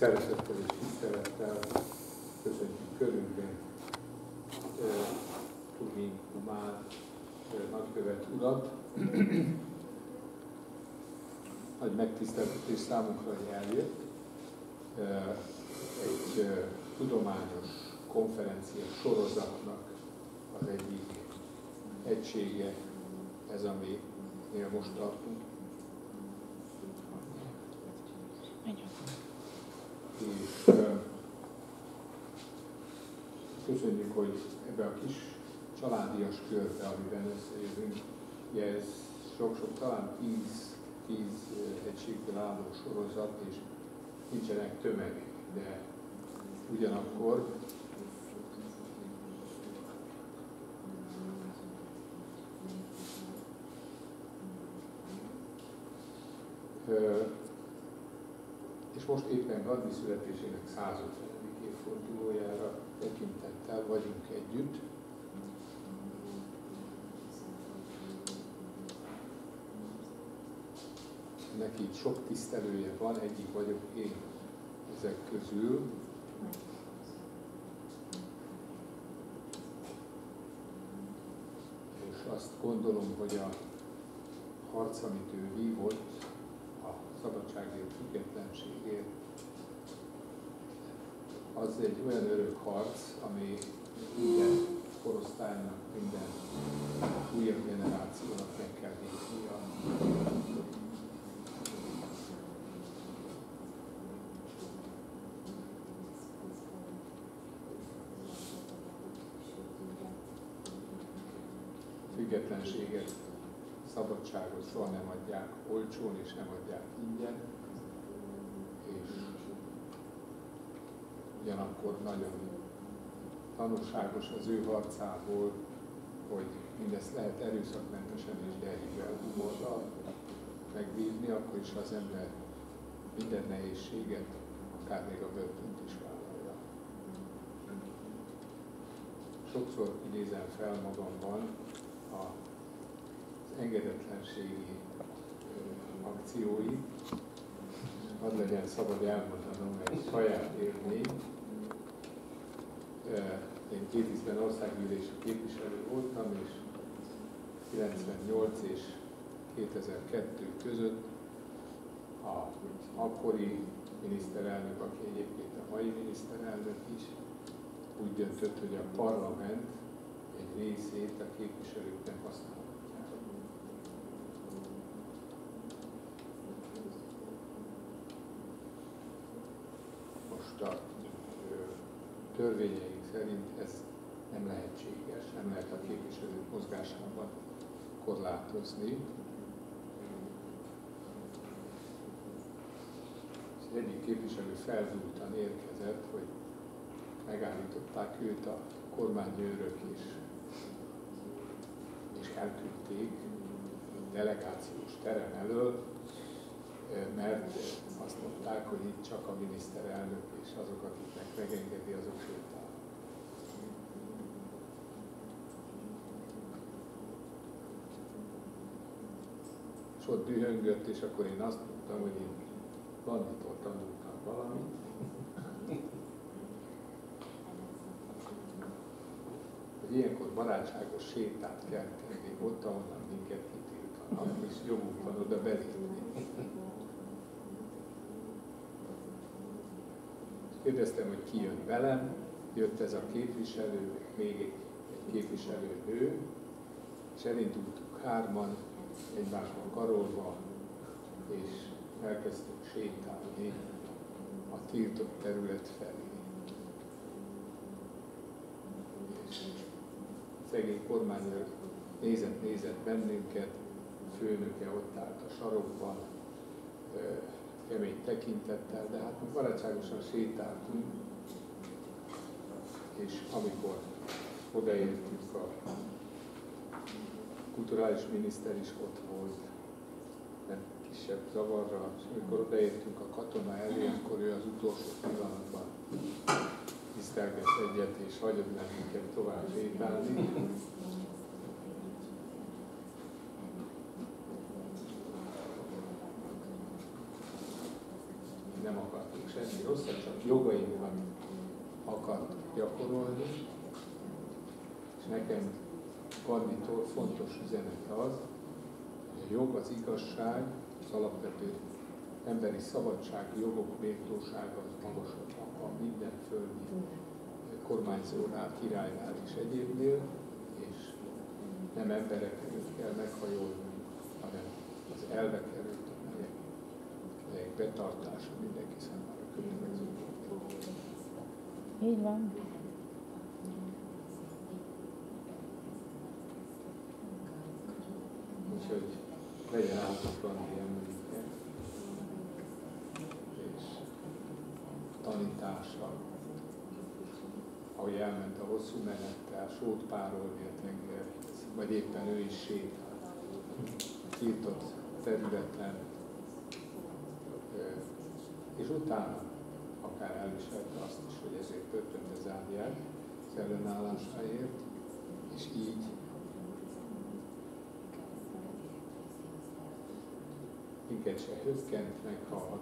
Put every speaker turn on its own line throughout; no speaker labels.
Szeretettel és tisztelettel köszöntjük körünkben Tuhin Kumár nagykövet urat. Nagy megtiszteltetés számunkra, hogy eljött. Egy tudományos konferencia sorozatnak az egyik egysége, ez aminél most tartunk. És köszönjük, hogy ebbe a kis családias körbe, amiben összejövünk, ugye ez sok-sok, talán 10 egységből álló sorozat, és nincsenek tömegek, de ugyanakkor és most éppen Gandhi születésének 150. évfordulójára tekintettel vagyunk együtt. Neki sok tisztelője van, egyik vagyok én ezek közül. És azt gondolom, hogy a harc, amit ő vívott, a szabadságért, függetlenségért, az egy olyan örök harc, ami minden korosztálynak, minden újabb generációnak meg kell vívnia. Függetlenséget, szabadságot soha nem adják olcsón, és nem adják ingyen, és ugyanakkor nagyon tanulságos az ő harcából, hogy mindezt lehet erőszakmentesen és derűvel, humorral megvívni, akkor is az ember minden nehézséget, akár még a börtönt is vállalja. Sokszor idézem fel magamban az engedetlenségi akciói. Hadd legyen szabad elmondanom egy saját élmény. Én 2010-ben országgyűlési képviselő voltam, és 98 és 2002 között az akkori miniszterelnök, aki egyébként a mai miniszterelnök is, úgy döntött, hogy a parlament egy részét a képviselőknek használhatják. Most a törvényeink szerint ez nem lehetséges, nem lehet a képviselők mozgásában korlátozni. Az egyik képviselő feldúltan érkezett, hogy megállították őt a kormányőrök és elküldték delegációs terem elől, mert azt mondták, hogy itt csak a miniszterelnök és azok, akiknek megengedi, azok sétálnak. És ott dühöngött, és akkor én azt mondtam, hogy én Gandhitól tanultam valamit. Hogy ilyenkor barátságos sétát kell tenni ott, ahonnan minket kitiltanak, és jogunk van oda belépni. Kérdeztem, hogy ki jön velem, jött ez a képviselő, még egy képviselőnő, és elindultuk hárman, egymásban karolva, és elkezdtünk sétálni a tiltott terület felé. És szegény kormányőr nézett bennünket, a főnöke ott állt a sarokban, kemény tekintettel, de hát mi barátságosan sétáltunk, és amikor odaértünk, a kulturális miniszter is ott volt, nem kisebb zavarra, és amikor odaértünk a katona elé, akkor ő az utolsó pillanatban tisztelgett egyet, és hagyott bennünket tovább sétálni. nem akartunk semmi rosszat, csak jogaimat akart gyakorolni. És nekem Gandhitól fontos üzenete az, hogy a jog, az igazság, az alapvető emberi szabadsági jogok méltósága az magasabban van minden földi kormányzónál, királynál és egyébnél, és nem emberek előtt kell meghajolni, hanem az elvek előtt, amelyek betartása mindenki számára kötelező.
Így van.
Úgyhogy legyen áldott Gandhi emléke, és tanítása, ahogy elment a hosszú menettel, sót párolni a tengerhez, vagy éppen ő is sétált, tiltott területen, és utána akár elviselte azt is, hogy ezért börtönbe zárják az ellenállásáért, és így minket se hökkent meg, ha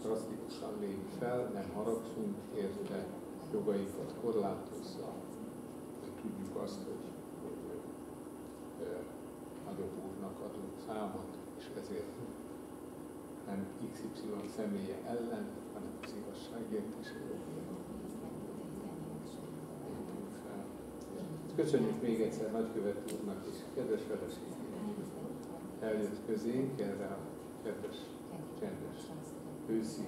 drasztikusan lép fel, nem haragszunk érte, jogainkat korlátozza, de tudjuk azt, hogy nagyobb úrnak adunk számot, és ezért nem XY személye ellen, hanem az igazságért és a jogért. Köszönjük még egyszer nagykövet úrnak és kedves feleségének. Eljött közénk erre a kedves, csendes, őszi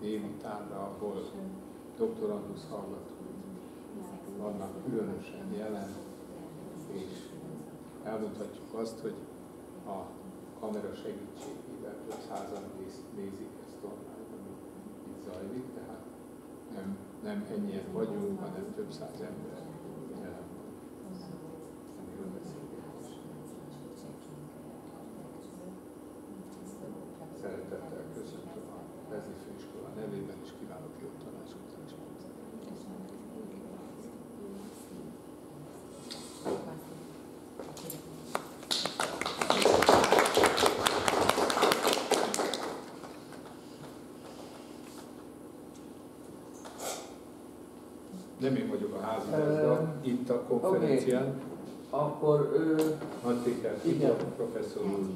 délutánra, ahol doktorandusz hallgatói vannak különösen jelen, és elmondhatjuk azt, hogy a kamera segítségével több százan nézik ezt online, ami itt zajlik, tehát nem ennyien vagyunk, hanem több száz ember jelen van. Amiről beszélünk. Szeretettel köszöntöm a Vezli Főiskola nevében, és kívánok jó tanácskozást. Nem én vagyok a házigazda, itt a konferencián.
Okay. Akkor
Nagy Péter, Tibor professzor úr.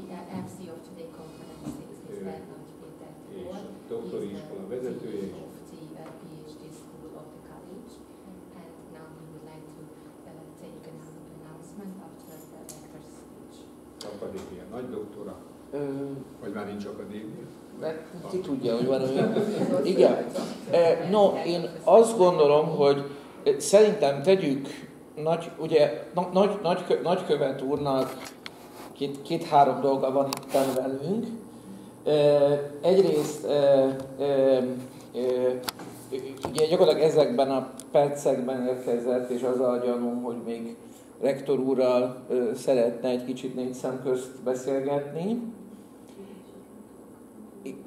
És a doktori iskola vezetője is. Akadémia nagy doktora. Vagy már nincs akadémia?
Ki tudja, hogy van olyan. Igen. No, én azt gondolom, hogy szerintem tegyük nagykövet úrnak két-három dolga van itt velünk. Egyrészt ugye gyakorlatilag ezekben a percekben érkezett, és az a gyanúm, hogy még rektor úrral szeretne egy kicsit négy szem közt beszélgetni.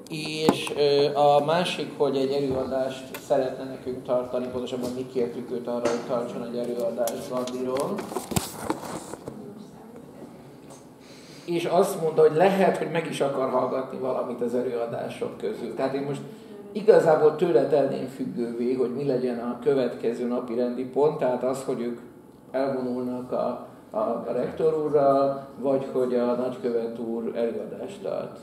És a másik, hogy egy előadást szeretne nekünk tartani, pontosabban mi kértük őt arra, hogy tartson egy előadást Gandhiról. És azt mondta, hogy lehet, hogy meg is akar hallgatni valamit az előadások közül. Tehát én most igazából tőle tenném függővé, hogy mi legyen a következő napi rendi pont, tehát az, hogy ők elvonulnak a rektor úrral, vagy hogy a nagykövet úr előadást tart.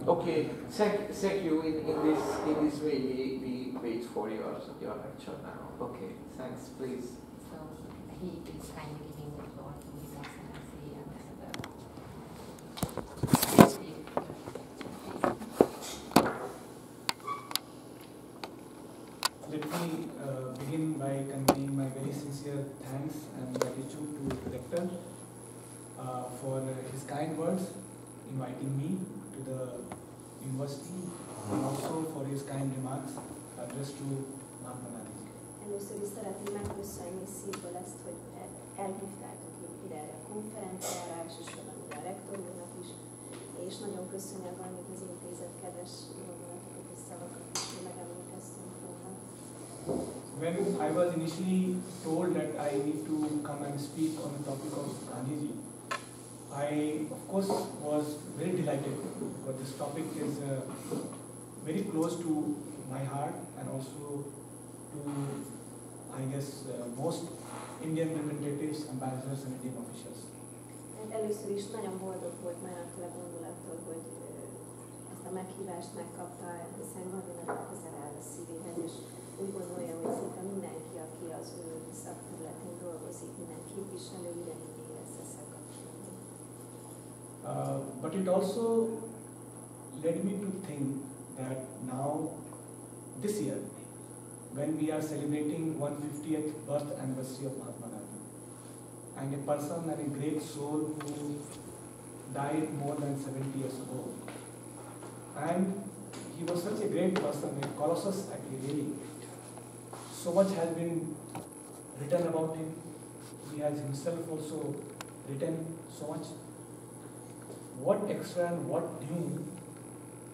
Okay. Thank you. In this way, we wait for your lecture now. Okay. Thanks, please.
So he is kindly giving the floor to His Excellency Ambassador.
Let me begin by conveying my very sincere thanks and gratitude to the Rector for his kind words inviting me to the university and also for his kind remarks addressed to Mahatma Gandhi.
Először is szeretném megköszönni szívből ezt, hogy elhívtátok ide a konferenciára, elsősorban a rektor úrnak is, és nagyon köszönöm valamit az intézet kedves gondolatokat és szavakat is, hogy megemlékeztünk róla.
When I was initially told that I need to come and speak on the topic of Gandhiji, I of course was very delighted because this topic is very close to my heart and also to, I guess, most Indian representatives, ambassadors and Indian officials.
Először is nagyon boldog volt már attól a gondolattól, hogy ezt a meghívást megkapta, hiszen Gandhinak közel áll a szívéhez, és úgy gondolja, hogy szinte mindenki, aki az ő szakterületén dolgozik, minden képviselő ugyanígy érez ezzel kapcsolatban.
But it also led me to think that now, this year, when we are celebrating 150th birth anniversary of Mahatma Gandhi, and a person and a great soul who died more than 70 years ago, and he was such a great person, a colossus actually, really. So much has been written about him. He has himself also written so much. What extra and what new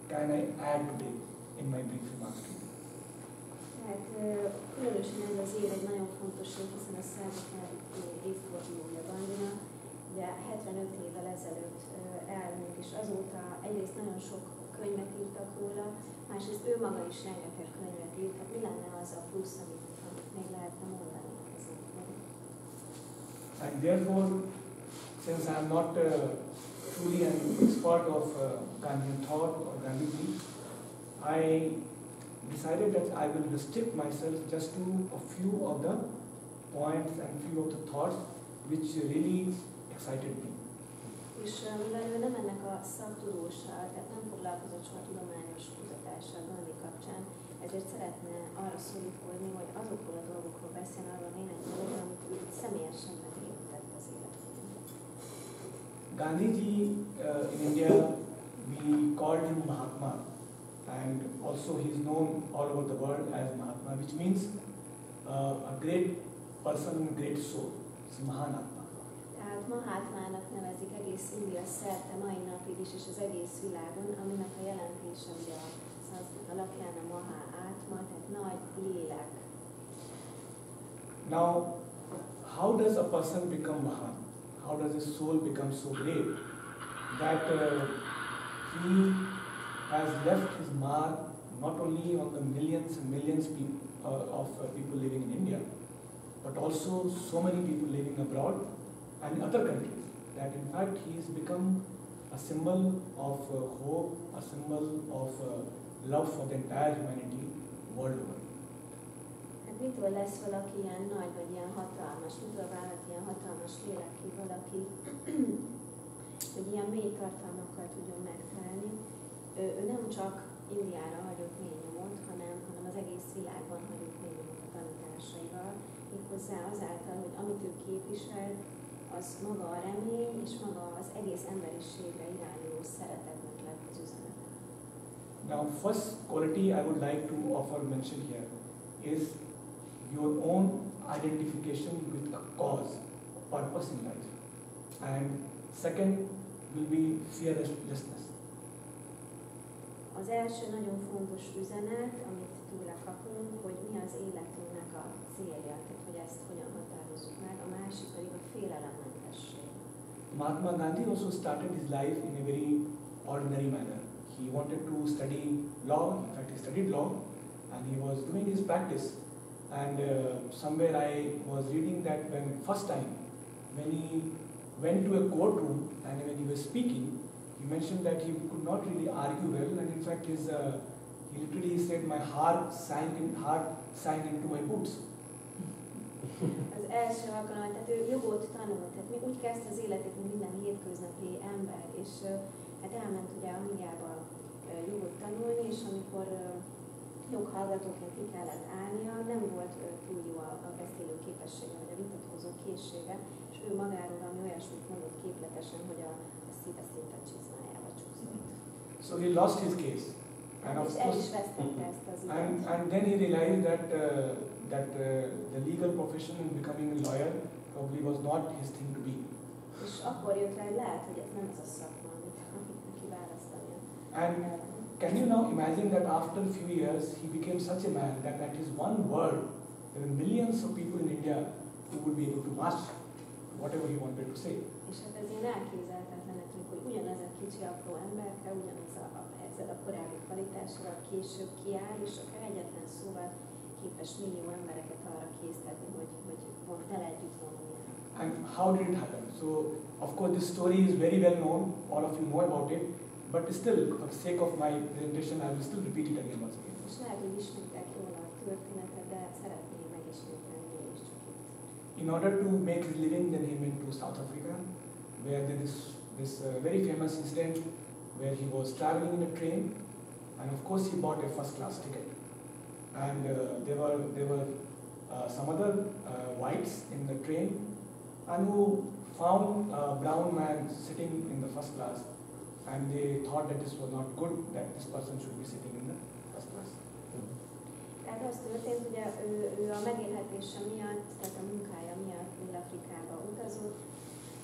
can I add today in my brief remarks to you?
Tehát különösen ez az év egy nagyon fontos év, hiszen a 150. évfordulója Gandhinak. Ugye 75 évvel ezelőtt elmúlt, és azóta egyrészt nagyon sok könyvet írtak róla, másrészt ő maga is rengeteg könyvet írt, tehát mi lenne az a plusz, amit még lehetne mondani ezekről.
And therefore, since I am not truly an expert of Gandhian thought or Gandhiji, I decided that I will restrict myself just to a few of the points and few of the thoughts which really excited me.
És mivel ő nem ennek a szaktudósa, tehát nem foglalkozott soha tudományos kutatással Gandhi kapcsán, ezért szeretne arra szólítani, hogy azokról a dolgokról beszél, arról néhány dologról, amit ő személyesen megértett az életében.
Gandhiji in India, we called him Mahatma, and also he is known all over the world as Mahatma, which means a great person with great soul. It's Mahatma.
Tehát Mahatmának nevezik egész India szerte mai napig is, és az egész világon, aminek a jelentése ugye a szanszkrit alapján a Mahatma, tehát nagy lélek.
Now, how does a person become Mahan? How does his soul become so great that he has left his mark not only on the millions and millions of people living in India, but also so many people living abroad and other countries, that in fact he has become a symbol of hope, a symbol of love for the entire humanity world over.
Hát mitől lesz valaki ilyen nagy, vagy ilyen hatalmas, mitől válhat ilyen hatalmas lélekké valaki, hogy ilyen mély tartalmakkal tudjon megfelelni. Ő nem csak Indiára hagyott mély nyomot, hanem az egész világban hagyott mély nyomot a tanításaival, méghozzá azáltal, hogy amit ő képvisel, az maga a remény és maga az egész emberiségre irányuló szeretetnek lett az üzenet.
Now, first quality I would like to offer mention here is your own identification with a cause, a purpose in life. And second will be fearlessness.
Az első nagyon fontos üzenet, amit tőle kapunk, hogy mi az életünknek a célja, tehát hogy ezt hogyan határozzuk meg, a másik pedig a félelemmentesség.
Mahatma Gandhi also started his life in a very ordinary manner. He wanted to study law, in fact he studied law, and he was doing his practice. And somewhere I was reading that when first time, when he went to a courtroom and when he was speaking, he mentioned that he could not really argue well, and in fact he literally said, my heart sank into my boots.
Az első alkalom, tehát ő jogot tanult, tehát úgy kezdte az életét, mint minden hétköznapi ember, és hát elment ugye Angliába jogot tanulni, és amikor joghallgatóként ki kellett állnia, nem volt túl jó a beszélő képessége, vagy a vitatkozó készsége, és ő magáról valami olyasmit mondott képletesen, hogy a szíve szinte csizmájába
So he lost his case. And of
És el is
course,
vesztette ezt az ügyet.
and then he realized that the legal profession and becoming a lawyer probably was not his thing to be.
És akkor jött rá, hogy lehet, hogy ez nem az a szakma, amit neki választania.
And can you now imagine that after a few years he became such a man that at his one word there were millions of people in India who would be able to match whatever he wanted to say.
És hát ez ilyen elképzelhetetlenek, hogy ugyanez a kicsi apró emberke, ugyanez a helyzet a korábbi kvalitásra később kiáll, és akár egyetlen szóval képes millió embereket arra késztetni, hogy vele együtt vonuljanak.
And how did it happen? So, of course, this story is very well known, all of you know about it, but still, for the sake of my presentation, I will still repeat it again once again.
És lehet, hogy ismertek róla a történetet, de szeretném megismételni én is csak itt.
In order to make his living, then he went to South Africa, where there is this very famous incident where he was traveling in a train, and of course he bought a first-class ticket. And there were some other whites in the train, and who found a brown man sitting in the first class, and they thought that this was not good, that this person should be sitting in the first class.
Tehát az történt, hogy ő a megélhetése miatt, tehát a munkája miatt Dél-Afrikába utazott,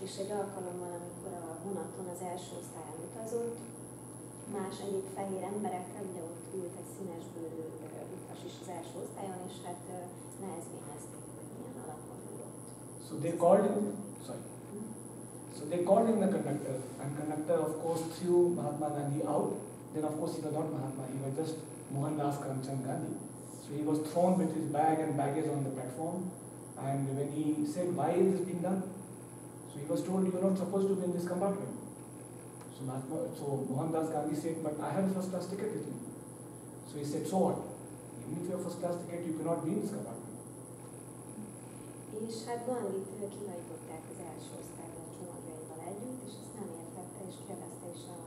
és egy alkalommal, amikor a vonaton az első osztályon utazott, más egyéb fehér emberekkel, ugye ott ült egy színesbőrű utas is az első osztályon, és hát nehezményezték, hogy milyen alapon ült.
So they called him, So they called in the conductor, and conductor of course threw Mahatma Gandhi out. Then of course he was not Mahatma, he was just Mohandas Karamchand Gandhi. So he was thrown with his bag and baggage on the platform, and when he said, why is this being done? So he was told, you are not supposed to be in this compartment. So Mohandas Gandhi said, but I have a first class ticket with me. So he said, so what? Even if you have first class ticket, you cannot be in this compartment.
És hát Gandhit kihajtották az első osztályba a csomagjaival együtt, és ezt nem értette, és kérdezte is a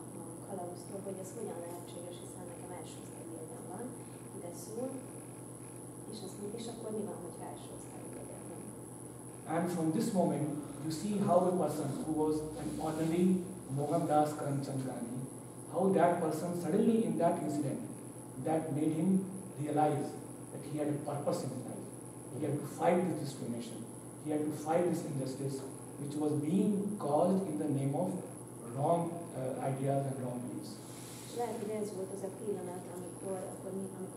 kalauztól, hogy ez hogyan lehetséges, hiszen nekem első osztályjegyem van, ide szól, és azt mondja, és akkor mi van, hogy első osztályjegyem van?
And from this moment, you see how a person who was an ordinary Mohandas Karamchand Gandhi, how that person suddenly in that incident, that made him realize that he had a purpose in his life. He had to fight this discrimination. He had to fight this injustice which was being caused in the name of wrong ideas and wrong beliefs.
És lehet, hogy ez volt az a pillanat, amikor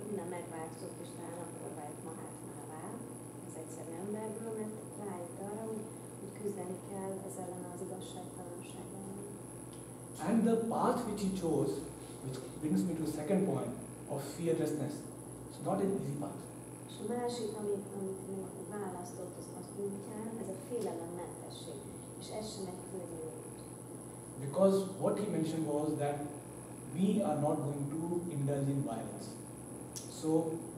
minden megváltozott, és talán akkor vált Mahatmává, az egyszerű emberből, mert rájött arra, hogy küzdeni kell ez ellen az igazságtalanság ellen.
And the path which he chose, which brings me to the second point of fearlessness, it's not an easy path.
És a másik, amit választott az útján, ez a félelemmentesség, és ez sem egy könnyű út.
Because what he mentioned was that we are not going to indulge in violence. So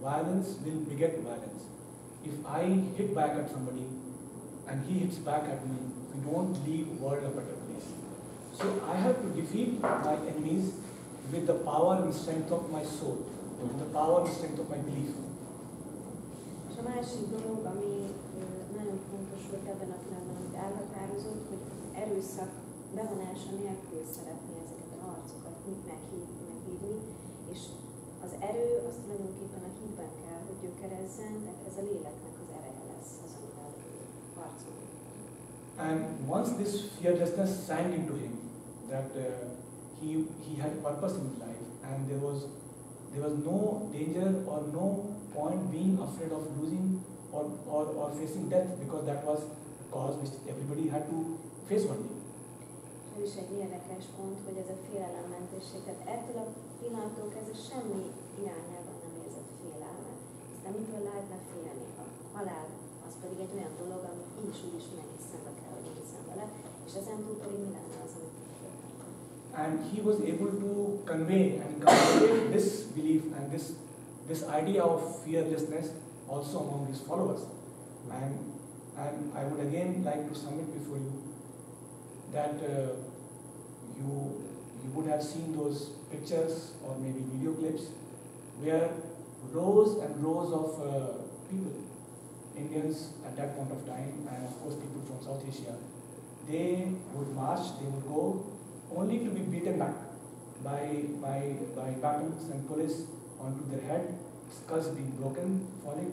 violence will beget violence. If I hit back at somebody and he hits back at me, we don't leave world a better place. So I have to defeat my enemies with the power and strength of my soul, with the power and strength of my belief.
És a másik dolog, ami nagyon fontos volt ebben a pillanatban, amit elhatározott, hogy erőszak bevonása nélkül szeretné ezeket a harcokat meghívni, és az erő az tulajdonképpen a hitben kell, hogy gyökerezzen, tehát ez a léleknek az ereje lesz az, amivel harcolni.
And once this fearlessness sank into him, that he had a purpose in his life, and there was no danger or no point being afraid of losing or facing death, because that was a cause which everybody had to face one day.
Ez is egy érdekes pont, hogy ez a félelemmentesség, tehát ettől a pillanattól kezdve semmi irányában nem érzett félelmet. Aztán mitől lehetne félni? A halál az pedig egy olyan dolog, amit így is úgy is mindenki szembe kell, hogy nézzen vele, és ezen túl pedig mi lenne az, amit félhetünk.
And he was able to convey and communicate this belief and this idea of fearlessness also among his followers. And I would again like to submit before you that you would have seen those pictures or maybe video clips where rows and rows of people, Indians at that point of time, and of course people from South Asia, they would march, they would go only to be beaten back by batons and police onto their head, skulls being broken, falling.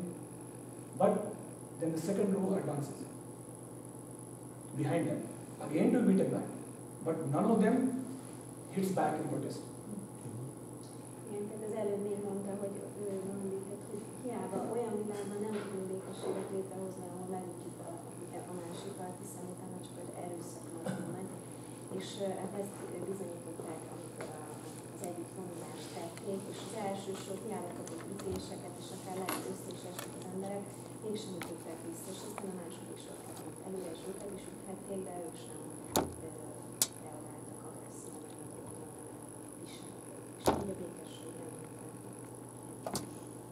But then the second row advances behind them, again to beat back. But none of them hits back in protest.
Igen, tehát az előbb még mondta, hogy ő mondjuk, hogy hiába olyan világban nem tudunk békességet létrehozni, ahol megütjük a másikat, hiszen utána csak az erőszak marad meg. És ezt bizonyították, amikor az együttvonulást tették, és az első sok hiába kapott ütéseket, és akár lehet össze is estek az emberek, mégsem ütották vissza, és aztán a második sorban előre és őket is üthették, de ők sem reagáltak agresszívan, és így a békesség nem.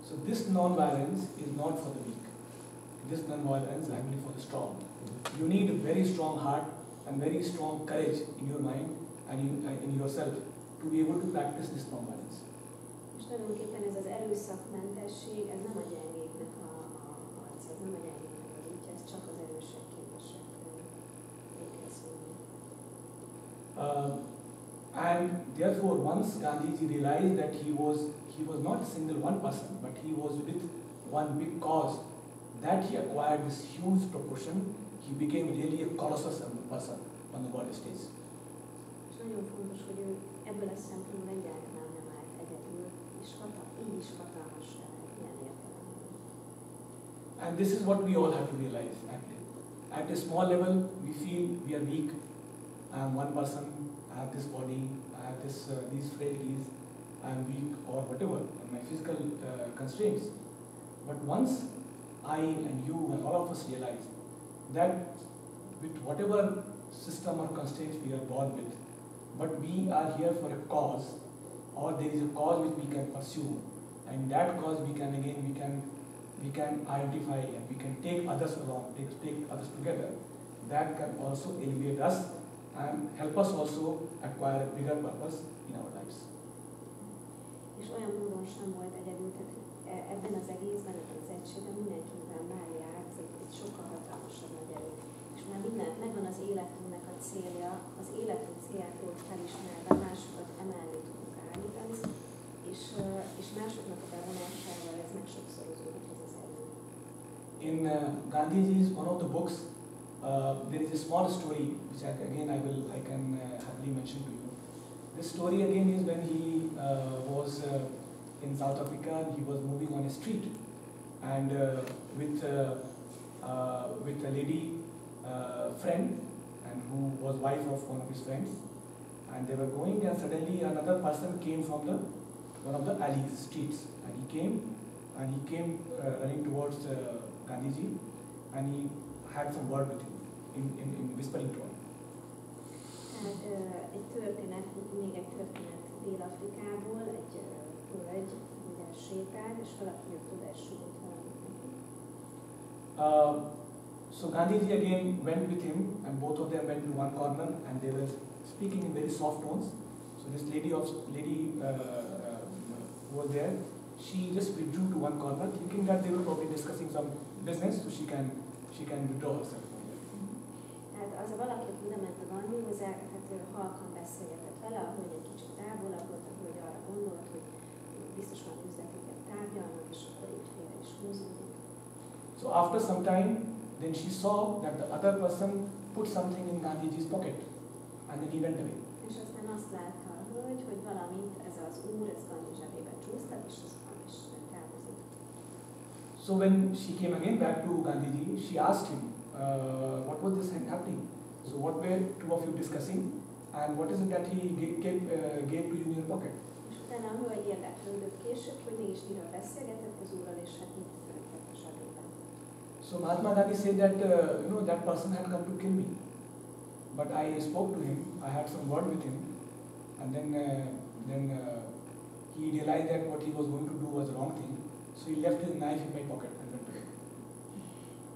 So this non-violence is not for the weak. This non-violence is actually for the strong. You need a very strong heart and very strong courage in your mind and in yourself to be able to practice this non-violence.
És tulajdonképpen ez az erőszakmentesség, ez nem a gyengéknek a harc, ez nem a gyengéknek a útja, ez csak az erősek képesek végezni.
And therefore, once Gandhiji realized that he was not a single one person, but he was with one big cause, that he acquired this huge proportion. He became really a colossal person on the world stage.
És nagyon fontos, hogy ő ebből a szempontból egyáltalán nem állt egyedül, és így is hatalmas lehet ilyen értelemben.
And this is what we all have to realize. Actually, at a small level, we feel we are weak. I am one person. I have this body. I have these frailties. I am weak, or whatever, my physical constraints. But once I and you and all of us realize that with whatever system or constraints we are born with, but we are here for a cause, or there is a cause which we can pursue, and that cause we can identify and we can take others along, take others together. That can also elevate us and help us also acquire a bigger purpose in our lives.
És olyan módon sem volt egyedül, tehát ebben az egészben, ebben az egységben mindenkivel mellé áll, ez egy sokkal hatalmasabb nagy erő. És már megvan az életünknek a célja, az életünk célját jól felismerve másokat emellé tudunk állítani, és másoknak a bevonásával ez meg sokszorozódik ez az erő.
In Gandhiji's one of the books, there is a small story which I can happily mention to you. This story again is when he was in South Africa. He was moving on a street, and with a lady friend, and who was wife of one of his friends, and they were going, and suddenly another person came from one of the alleys, streets, and he came running towards Gandhiji, and he had some word with him in whispering tone.
Tehát egy történet Dél-Afrikából, egy hölgy ugye sétált, és valaki jött oda és súgott valamit neki.
So Gandhiji again went with him, and both of them went to one corner, and they were speaking in very soft tones. So this lady who was there, she just withdrew to one corner, thinking that they were probably discussing some business, so she can withdraw herself.
Tehát az a valaki, aki oda ment a Gandhi hozzá, tehát halkan beszélgetett vele, ahogy egy kicsit távolabb volt, ahogy arra gondolt, hogy biztos van üzleteket tárgyalnak, és akkor így félre is húzódik.
So after some time, then she saw that the other person put something in Gandhiji's pocket, and then he went away.
És aztán azt látta a hölgy, hogy valamint ez az úr, ez Gandhi zsebébe csúsztat, és aztán is távozik.
So when she came again back to Gandhiji, she asked him, what was this happening? So what were two of you discussing, and what is it that he gave to you in your pocket?
És utána a hölgy érdeklődött később, hogy mégis miről beszélgetett az úrral, és hát mit töltött a zsebében.
So Mahatma Gandhi said that that person had come to kill me, but I spoke to him. I had some word with him, and then he realized that what he was going to do was the wrong thing. So he left his knife in my pocket and went away.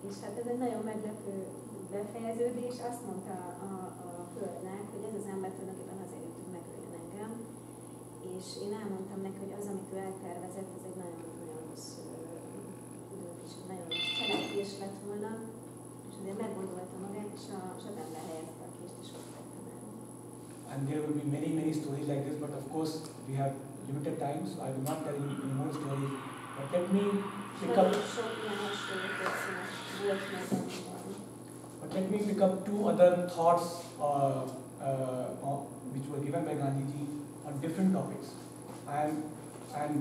És hát ez egy nagyon meglepő befejeződés. Azt mondta a hölgynek, hogy ez az ember tulajdonképpen azért jött, hogy megöljön engem. És én elmondtam neki, hogy az, amit ő eltervezett, ez egy nagyon-nagyon rossz döntés, egy nagyon rossz cselekvés lett volna. És azért meggondolta magát, és a zsebembe helyezte a kést, és ott vettem el.
and there will be many stories like this, but of course we have limited time, so I will not tell you any more stories. But let me pick up two other thoughts which were given by Gandhiji on different topics. And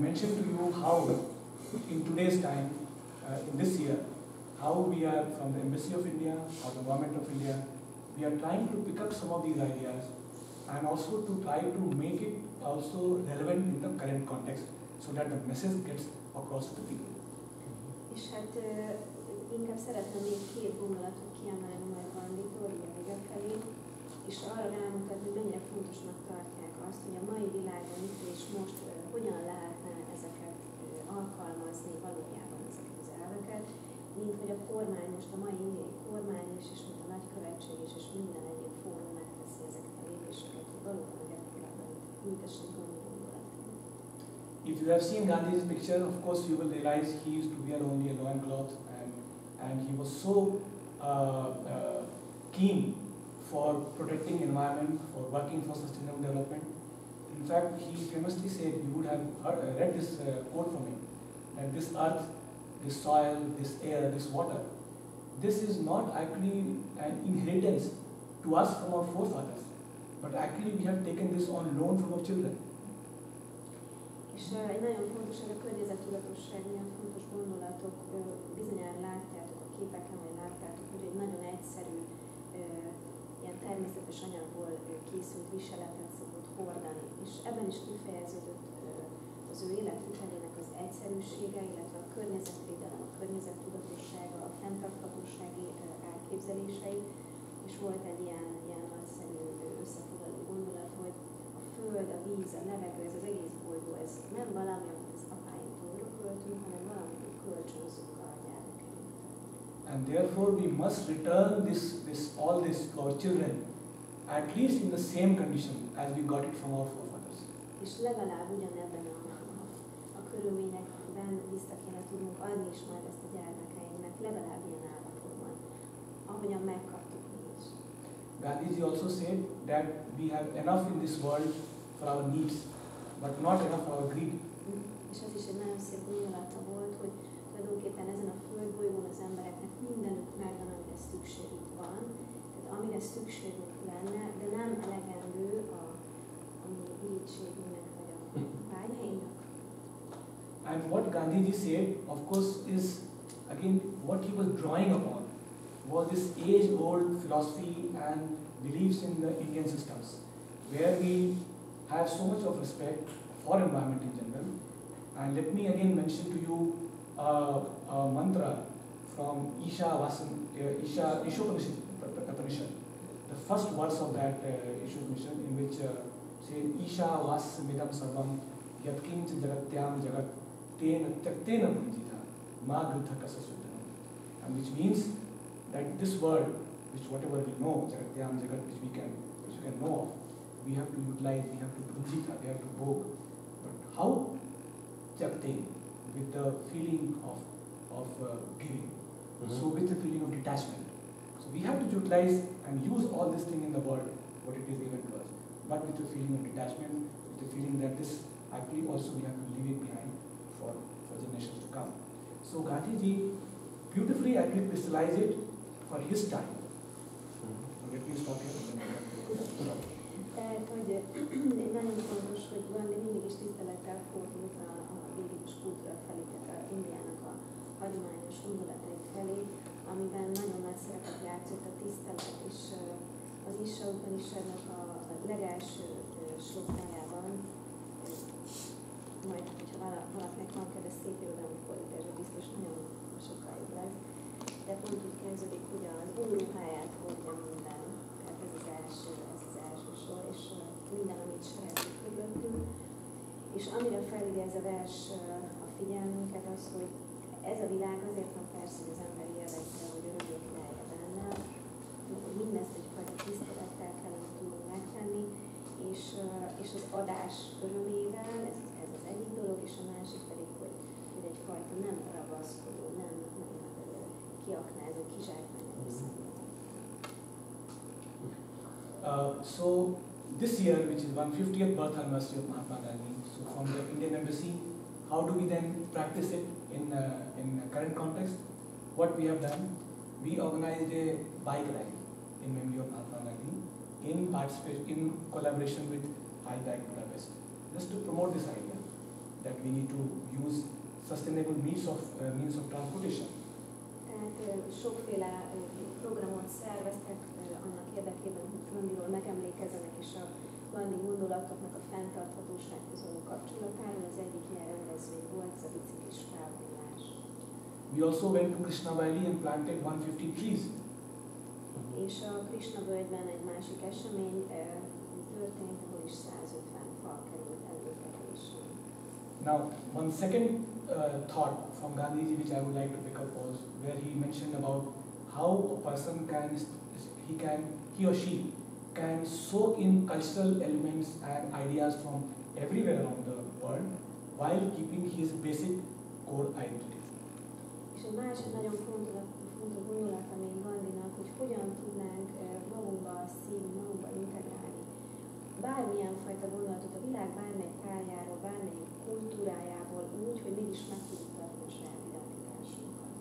mention to you how in today's time, in this year, how we are from the Embassy of India or the Government of India, we are trying to pick up some of these ideas and also to try to make it also relevant in the current context so that the message gets across to the people.
És hát inkább szeretném még két gondolatot kiemelni majd Gandhitól, ugye vége felé, és arra rámutatni, hogy mennyire fontosnak tartják azt, hogy a mai világban itt és most hogyan lehetne ezeket alkalmazni valójában ezeket az elveket, mint hogy a kormány, most a mai indiai kormány is, és mint a nagykövetség is, és minden egyéb fórum megteszi ezeket a lépéseket, hogy valóban a gyakorlatban ültessék gondolatot.
If you have seen Gandhi's picture, of course you will realize he used to wear only a loincloth, and he was so keen for protecting environment, for working for sustainable development. In fact, he famously said, you would have read this quote from him, that this earth, this soil, this air, this water, this is not actually an inheritance to us from our forefathers, but actually we have taken this on loan from our children.
És egy nagyon fontos, hogy a környezettudatosság milyen fontos gondolatok, bizonyára láttátok a képeken, vagy láttátok, hogy egy nagyon egyszerű, ilyen természetes anyagból készült viseletet szokott hordani. És ebben is kifejeződött az ő életvitelének az egyszerűsége, illetve a környezetvédelem, a környezettudatossága, a fenntarthatósági elképzelései, és volt egy ilyen nagyszerű összefoglaló gondolat, hogy a föld, a víz, a levegő, ez az egész bolygó, ez nem valami, amit az apáinktól örököltünk, hanem valamit, hogy kölcsönzünk a gyermekeinknek.
And therefore we must return all this to our children, at least in the same condition as we got it from our forefathers.
És legalább ugyanebben a körülményekben vissza kéne tudnunk adni is majd ezt a gyermekeinknek, legalább ilyen állapotban, ahogyan megkaptuk mi is.
Gandhiji also said that we have enough in this world for our needs, but not enough for our greed.
És ez is egy nagyon szép gondolata volt, hogy tulajdonképpen ezen a földbolygón az embereknek mindenük megvan, amire szükségük van, tehát amire szükségük lenne, de nem elegendő a mi irítségünknek vagy a vágyainknak.
And what Gandhiji said, of course, is again what he was drawing upon was this age-old philosophy and beliefs in the Indian systems, where we have so much of respect for environment in general. And let me again mention to you a mantra from Ishopanishad, the first verse of that Ishopanishad, in which say Isha Vasamidam Sarvam Yatkinch Jagatyam Jagat Tena Taktena Punjita Ma Grutha Kasasudhanam, and which means that this world, which whatever we know, Jagatyam Jagat, which we can know of, we have to utilize, we have to punjita, we have to bhog. But how? Jagate, with the feeling of giving. So with the feeling of detachment. So we have to utilize and use all this thing in the world, what it is given to us, but with the feeling of detachment, with the feeling that this actually also we have to leave it behind for generations to come. So Gandhiji beautifully actually crystallized it for his time. Let me stop here.
Tehát, hogy nagyon fontos, hogy Gandhi mindig is tisztelettel fordult a védikus kultúra felé, tehát a Indiának a hagyományos gondolatai felé, amiben nagyon nagy szerepet játszott a tisztelet, és az Isha-upanishadnak a legelső sloknájában, majd, hogyha valakinek van kedves szép irodalmi fordításra, biztos nagyon sokáig lesz, de pont úgy kezdődik, hogy az új ruháját hordja minden, tehát ez az első sor, és minden, amit szeretünk körülöttünk. És amire felidéz a vers a figyelmünket, az, hogy ez a világ azért van persze, hogy az ember élvezze, hogy örömmel lelje benne, hogy mindezt egyfajta tisztelettel kellene tudnunk megtenni, és az adás örömével, ez az egyik dolog, és a másik pedig, hogy egyfajta nem ragaszkodó, nem kiaknázó, kizsákmányoló szemben.
So this year, which is 150th birth anniversary of Mahatma Gandhi, so from the Indian Embassy, how do we then practice it in current context? What we have done, we organized a bike ride in memory of Mahatma Gandhi in collaboration with Budapest, just to promote this idea that we need to use sustainable means of transportation.
Tehát sokféle programot szerveztek annak érdekében, hogy Gandhiról megemlékezzenek, és a Gandhi gondolatoknak a fenntarthatósághoz való kapcsolatáról. Az egyik ilyen rendezvény volt, ez a biciklis felvonulás.
We also went to Krishna Valley and planted 150 trees.
És a Krishna völgyben egy másik esemény történt, ahol is 150 fal került elültetésre.
Now, one second thought from Gandhiji which I would like to pick up was where he mentioned about how a person he or she can soak in cultural elements and ideas from everywhere around the world while keeping his basic core identity.
És egy másik nagyon fontos gondolata még Gandhinak, hogy hogyan tudnánk magunkba szívni, magunkba integrálni bármilyen fajta gondolatot a világ bármely tájáról, bármely kultúrájából úgy, hogy mégis meg tudjuk tartani a saját identitásunkat.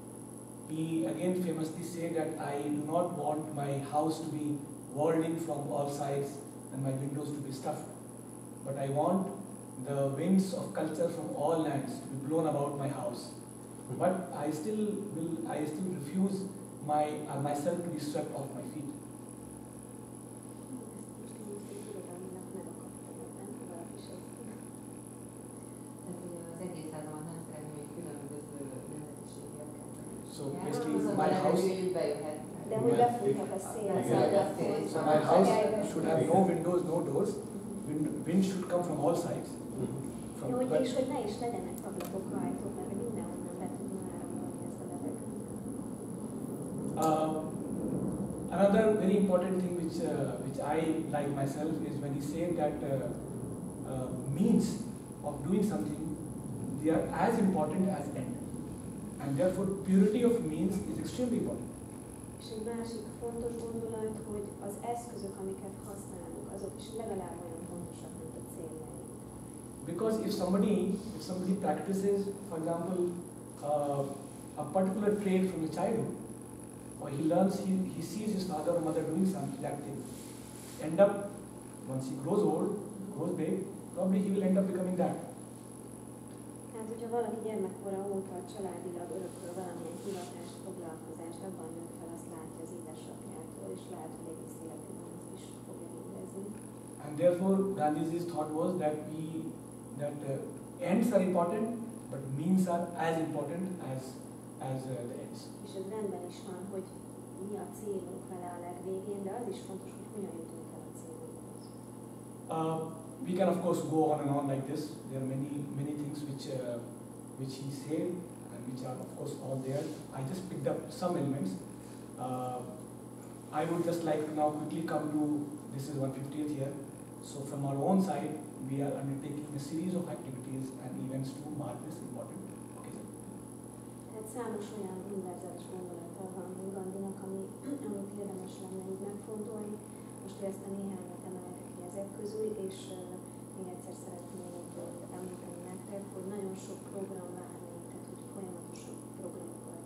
He again famously said that I do not want my house to be walled in from all sides and my windows to be stuffed, but I want the winds of culture from all lands to be blown about my house. But I still refuse myself to be swept off my feet. So basically, my house.
De hogy befújtak a szél az ablakon.
So my house should have no windows, no doors. Wind should come from all sides.
És hogy ne is legyenek ablakok, ajtók, mert mindenhonnan be tudna áramolni ezt a levegőt.
Another very important thing which I like myself is when he said that means of doing something, they are as important as end, and therefore purity of means is extremely important.
És egy másik fontos gondolat, hogy az eszközök, amiket használunk, azok is legalább olyan fontosak, mint a céljaink.
Because if somebody practices, for example, a particular trade from the childhood, or he learns, he sees his father or mother doing something, that thing, end up, once he grows old, grows big, probably he will end up becoming that.
Tehát, hogyha valaki gyermekkora óta családilag örököl valamilyen hivatást, foglalkozást, abban nő fel, azt látja az édesapjától, és lehet, hogy egész életében azt is fogja végezni.
And therefore, Gandhiji's thought was that ends are important, but means are as important as the ends.
És ez rendben is van, hogy mi a célunk vele a legvégén, de az is fontos, hogy hogyan jutunk el a célunkhoz.
We can of course go on and on like this. There are many things which he said and which are of course all there. I just picked up some elements. I would just like to now quickly come to, this is 150th year. So from our own side, we are undertaking a series of activities and events to mark this important occasion.
Tehát számos olyan univerzális gondolata van Gandhinak, amit érdemes lenne így megfontolni. Most ezt a néhányat emeltek ki ezek közül, és még egyszer szeretném említeni nektek, hogy nagyon sok program vár még, tehát hogy folyamatosan programokat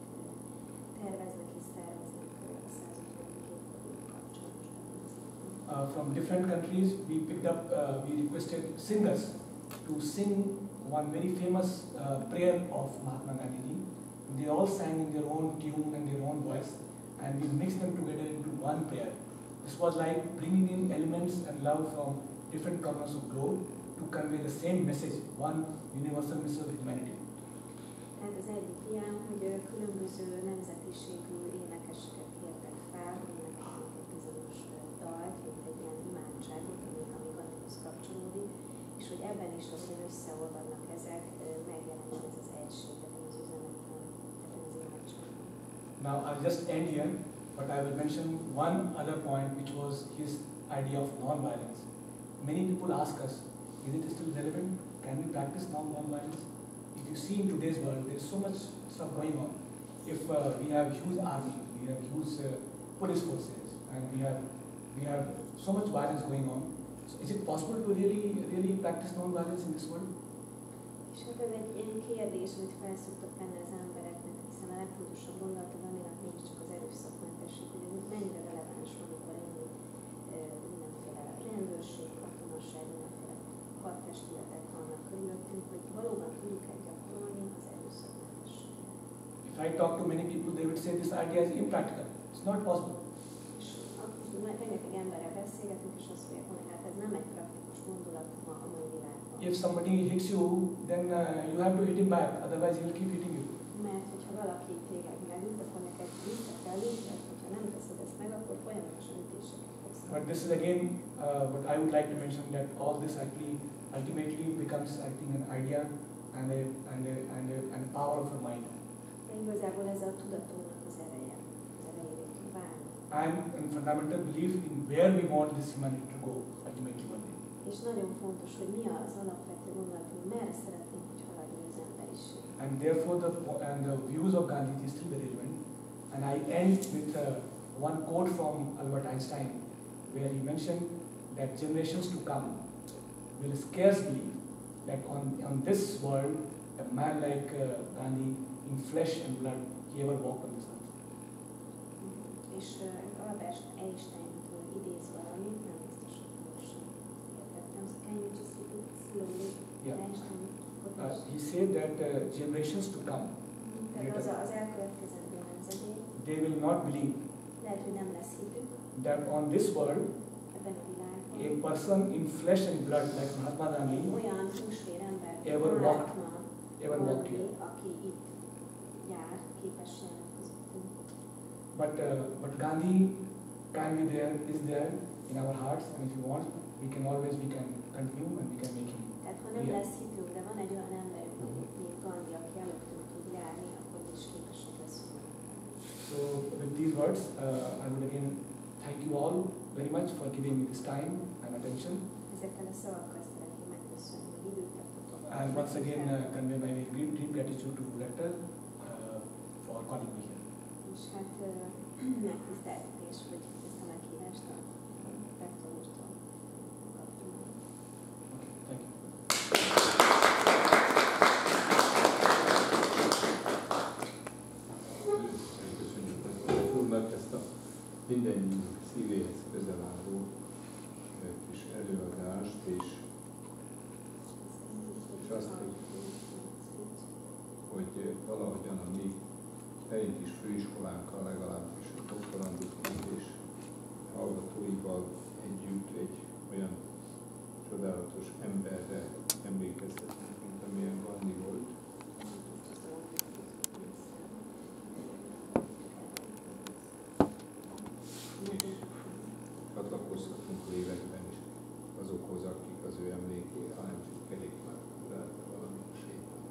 terveznek és szerveznek a 150. évforduló kapcsolatos természetben.
From different countries, we requested singers to sing one very famous prayer of Mahatma Gandhi. They all sang in their own tune and their own voice, and we mixed them together into one prayer. This was like bringing in elements and love from different corners of the globe to convey the same message, one universal message of humanity.
Tehát az egyik ilyen, hogy különböző nemzetiségű énekeseket kértek fel, hogy énekelnek egy bizonyos dalt, vagy egy ilyen imádságot, ami Gandhihoz kapcsolódik, és hogy ebben is, ahogyan összeolvadnak ezek, megjelenjen ez az egység, ebben az üzenetben, ebben az imádságban.
Now I'll just end here, but I will mention one other point, which was his idea of non-violence. Many people ask us, is it still relevant? Can we practice non-violence? If you see in today's world, there is so much stuff going on. If we have huge army, we have huge police forces, and we have so much violence going on. So is it possible to really practice non-violence in this world?
És hát ez egy ilyen kérdés, amit felszoktak tenni az embereknek, hiszen a legfontosabb gondolat a Gandinak mégiscsak az erőszakmentesség, hogy ez mennyire releváns, amikor ennyi mindenféle rendőrség, katonaság, mindenféle hadtestületek vannak körülöttünk, hogy valóban tudjuk-e gyakorolni az erőszakmentességet.
If I talk to many people, they would say this idea is impractical. It's not possible.
És rengeteg emberrel beszélgetünk, és azt mondják, hogy hát ez nem egy praktikus gondolat a mai világban.
If somebody hits you, then you have to hit him back, otherwise he will keep hitting you.
Mert hogyha valaki téged megüt, akkor neked vissza kell ütni, hogyha nem teszed ezt meg, akkor folyamatosan ütéseket fogsz.
But this is again what I would like to mention, that all this actually ultimately becomes, I think, an idea and a power of the mind.
De igazából ez a tudatunknak az ereje, az erejévé tud válni.
And fundamental belief in where we want this humanity to go ultimately one day.
És nagyon fontos, hogy mi az alapvető gondolatunk, merre szeretnénk, hogy haladjon az emberiség.
And therefore the views of Gandhi is still very relevant. And I end with one quote from Albert Einstein, where he mentioned that generations to come will scarce believe that on this world a man like Gandhi in flesh and blood he ever walked on this earth.
És Albert Einsteintől idéz valamit, nem biztos, hogy pontosan értettem. So can you just repeat slowly?
Yeah.
Einstein,
He said that generations to come,
tehát az elkövetkezendő nemzedék
they will not believe
lehet, hogy nem lesz hitük
that on this world
ebben a világban.
a person in flesh and blood like Mahatma Gandhi
Olyan húsvér ember,
ever walked
Gandhi,
here.
aki itt jár, képes járni közöttünk.
But Gandhi can be there, is there in our hearts, and if you want, we can continue and we can make him.
Tehát ha nem lesz hitünk, de van egy olyan emberünk, mint Gandhi, aki előttünk tud járni, akkor is képesek leszünk.
So with these words, I would again thank you all very much for giving me this time and attention.
Ezekkel a szavakkal szeretném megköszönni, hogy időt adtatok.
And once again, convey my deep gratitude to Director for calling me here.
És hát megtiszteltetés, hogy ezt a meghívást a rektor úrtól kaptam.
Thank you.
Köszönjük úrnak ezt a mindennyiunk szívéhez közel álló kis előadást, és azt, hogy valahogyan a mi helyi kis főiskolánkkal legalábbis a doktorandusunk és hallgatóival együtt egy olyan csodálatos emberre emlékeztetünk, mint amilyen Gandhi volt. És csatlakozhatunk lélekben is azokhoz, akik az ő emlékére, hanem csak kerékpárúrára valamit sétál.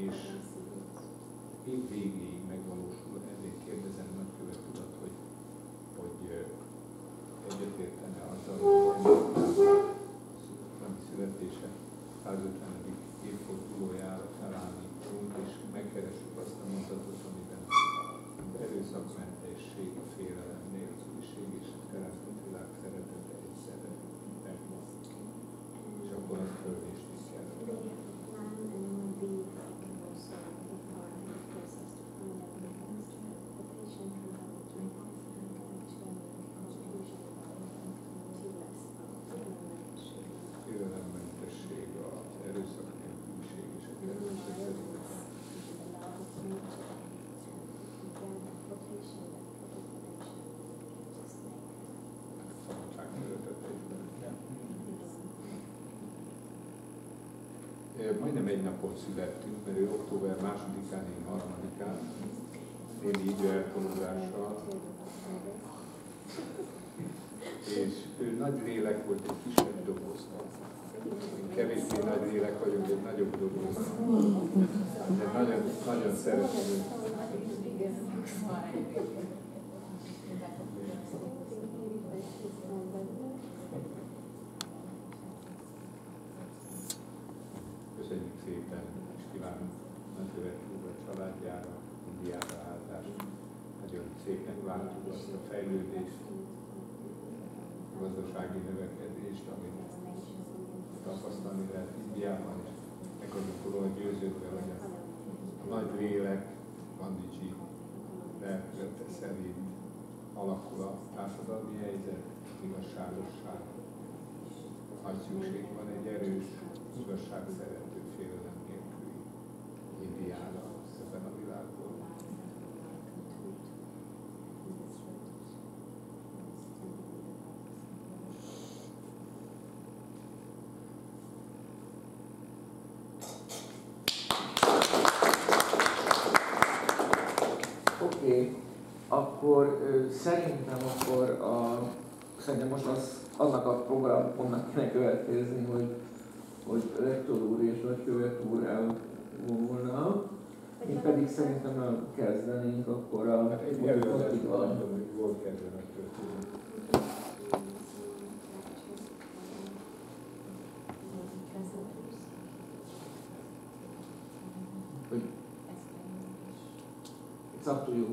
És év végéig megvalósul, ezért kérdezem nagykövet urat, hogy egyetértene azzal, hogy Gandhi születése 150. évfordulójára felállítunk, és megkeressük azt a mondatot, amiben az erőszakmentesség, a félelem, nélküliség és a teremtett világ szeretete egyszerre megvan. És akkor azt fölvésni kell. Félelemmentes,ség, az erőszak nélküliség és a teremtett szabadság szeretete. Majdnem egy napon születtünk, mert ő október 2-án, én 3-án, némi időeltolódással. És ő nagy lélek volt, egy kisebb dobozban. Én kevésbé nagy lélek vagyok, egy nagyobb dobozban. De nagyon, nagyon szeretem. Köszönjük szépen, és kívánunk nagykövet úr a családjára, Indiára áldást. szépen látjuk azt a fejlődést, a gazdasági növekedést, amit tapasztalni lehet Indiában, és meg vagyunk róla győződve, hogy a nagy lélek, Gandhiji lelkülete szerint alakul a társadalmi helyzet, igazságosság. Nagy szükség van egy erős, igazságszerető, félelem nélküli Indiára ebben a világban.
Oké, akkor szerintem most annak a programnak kéne következni, hogy rektor úr és nagykövet úr elvonulna. Én pedig szerintem kezdenénk akkor a...
Egy előadást hallottam, hogy volt kezdve a történet.
It's up to you.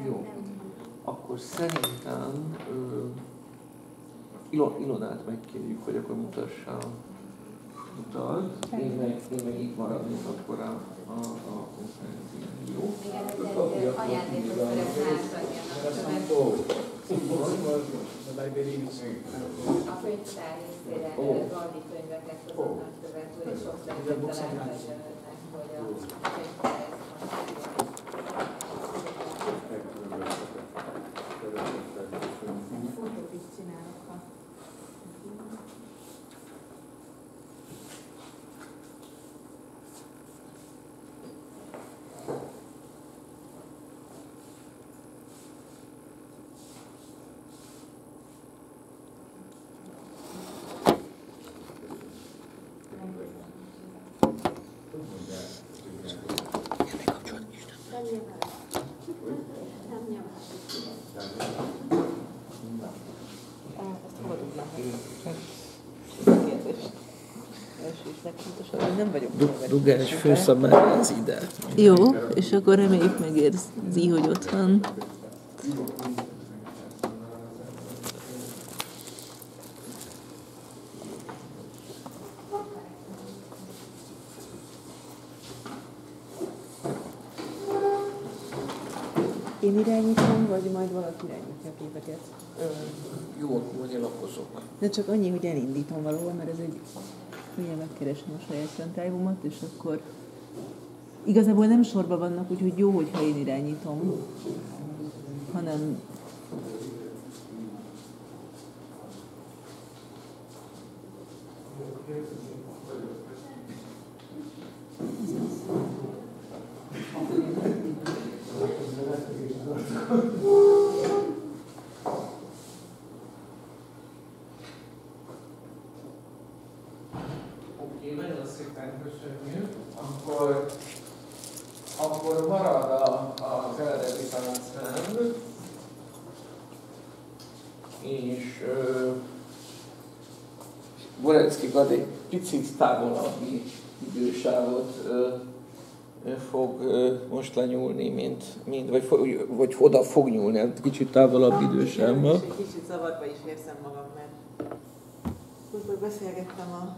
Jó. Akkor szerintem Ilonát megkérjük, hogy akkor mutassa utat. Én meg itt maradnék akkor a konferencián. Jó?
Igen, ez egy ajándékot szeretne átadni a könyvtár részére Gandhi könyveket hozott nagykövet úr, és sok szeretettel átadják, hogy a könyvtár fotót is csinálok, ha
nem vagyok.
Dugás főszabály az ide.
Jó, és akkor reméljük megérzi, hogy ott van. Én irányítom, vagy majd valaki irányítja a képeket?
Jó, akkor nyilakozok.
De csak annyi, hogy elindítom valahol, mert ez egy... Ugye megkeresem a saját fentájúmat, és akkor igazából nem sorba vannak, úgyhogy jó, hogyha én irányítom, hanem
Akkor marad az eredeti feladszám, és Boreczky Katalin egy picit távolabbi idősávot fog most lenyúlni, vagy oda fog nyúlni, kicsit távolabb idősávban.
Egy kicsit zavarba is érzem magam, mert úgy beszélgettem a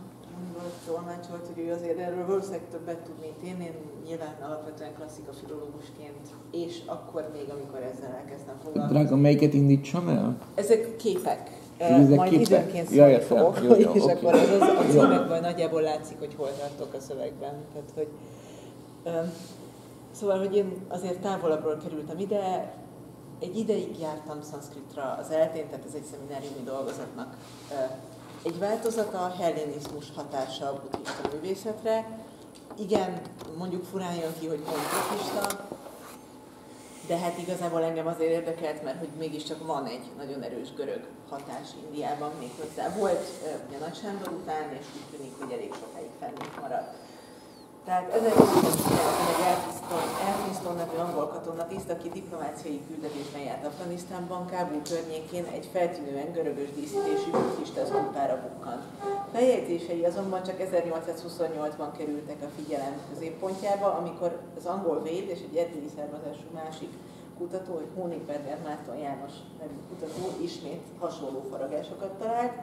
tolmácsolt, hogy ő azért erről valószínűleg többet tud, mint én nyilván alapvetően klasszika filológusként, és akkor még, amikor ezzel elkezdtem foglalkozni.
Drága, melyiket indítsam el?
Ezek képek.
Ezek
majd
képek?
időnként szólni fogok, és
okay.
akkor a címekben nagyjából látszik, hogy hol tartok a szövegben. Tehát, hogy, szóval, hogy én azért távolabbról kerültem ide, egy ideig jártam szanszkritra az eltén, tehát ez egy szemináriumi dolgozatnak egy változata, a hellénizmus hatása a buddhista művészetre. Igen, mondjuk furán jön ki, hogy konfliktista, de hát igazából engem azért érdekelt, mert hogy mégiscsak van egy nagyon erős görög hatás Indiában méghozzá. Volt ugye Nagy Sándor után, és úgy tűnik, hogy elég sokáig fenn maradt. Tehát 1990-ben egy Elphinstone nevű angol katonatiszt, aki diplomáciai küldetésben járt Afganisztánban, Kábul környékén egy feltűnően görögös díszítésű buddhista sztúpára bukkant. feljegyzései azonban csak 1828-ban kerültek a figyelem középpontjába, amikor az angol véd és egy erdélyi származású másik kutató, hogy Hónig-Berger Márton János nevű kutató ismét hasonló faragásokat talált.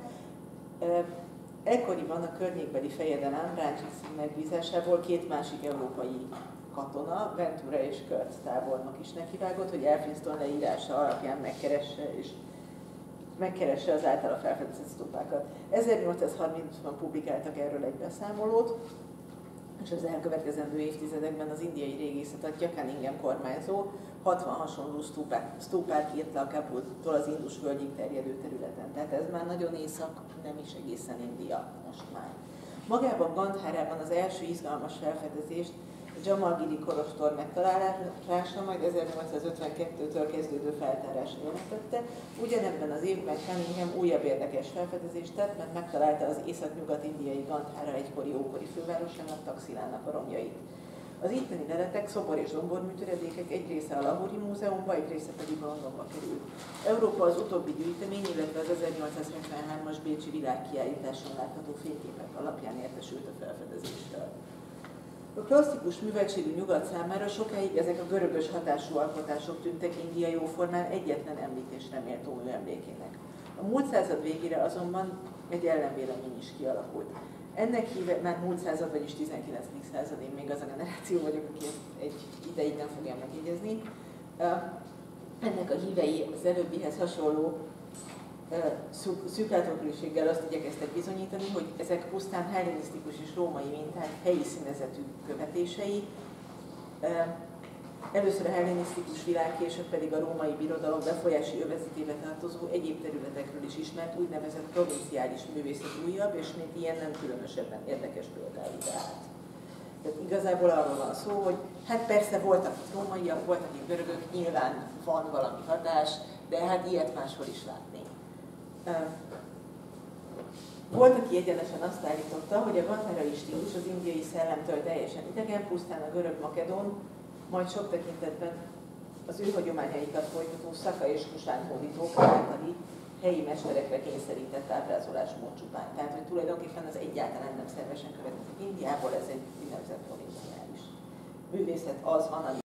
Ekkoriban a környékbeli fejedelem Ráncsic megbízásából két másik európai katona, Ventura és Kurtz tábornok is nekivágott, hogy Elphinstone leírása alapján megkeresse az általa felfedezett stúpákat. 1830-ban publikáltak erről egy beszámolót, és az elkövetkezendő évtizedekben az indiai régészetet Katalin kormányzó 60 hasonló stúpát írt le a Kabultól az Indus völgyig terjedő területen. Tehát ez már nagyon észak, nem is egészen India most már. Magában Gandhárában az első izgalmas felfedezést a Jamalgiri kolostor megtalálása, majd 1852-től kezdődő feltárás jelentette. Ugyanebben az évben Cunningham újabb érdekes felfedezést tett, mert megtalálta az észak-nyugat-indiai Gandhára egykori ókori fővárosának, Taxilának a romjait. Az itteni leletek, szobor és domborműtöredékek egy része a Lahori Múzeumba, egy része pedig Londonba került. Európa az utóbbi gyűjtemény, illetve az 1873-as bécsi világkiállításon látható fényképek alapján értesült a felfedezéssel. A klasszikus műveltségű nyugat számára sokáig ezek a görögös hatású alkotások tűntek India jóformán egyetlen említésre méltó műemlékének. A múlt század végére azonban egy ellenvélemény is kialakult. Ennek híve már múlt század, vagyis 19. század, én még az a generáció vagyok, aki egy ideig nem fogja megjegyezni. Ennek a hívei az előbbihez hasonló szűklátókörűséggel azt igyekeztek bizonyítani, hogy ezek pusztán hellenisztikus és római minták helyi színezetű követései. Először a hellenisztikus világ, később pedig a római birodalom befolyási övezetébe tartozó egyéb területekről is ismert úgynevezett provinciális művészet újabb, és mint ilyen nem különösebben érdekes példái tehát. Tehát igazából arról van szó, hogy hát persze voltak itt rómaiak, voltak itt görögök, nyilván van valami hatás, de hát ilyet máshol is látni. Volt, aki egyenesen azt állította, hogy a gandhárai stílus az indiai szellemtől teljesen idegen, pusztán a görög-makedón, majd sok tekintetben az ő hagyományaikat folytató szaka és kusán hódítók általi helyi mesterekre kényszerített ábrázolásmód csupán. Tehát, hogy tulajdonképpen az egyáltalán nem szervesen következik Indiából, ez egy úgynevezett provinciális művészet, az van, ami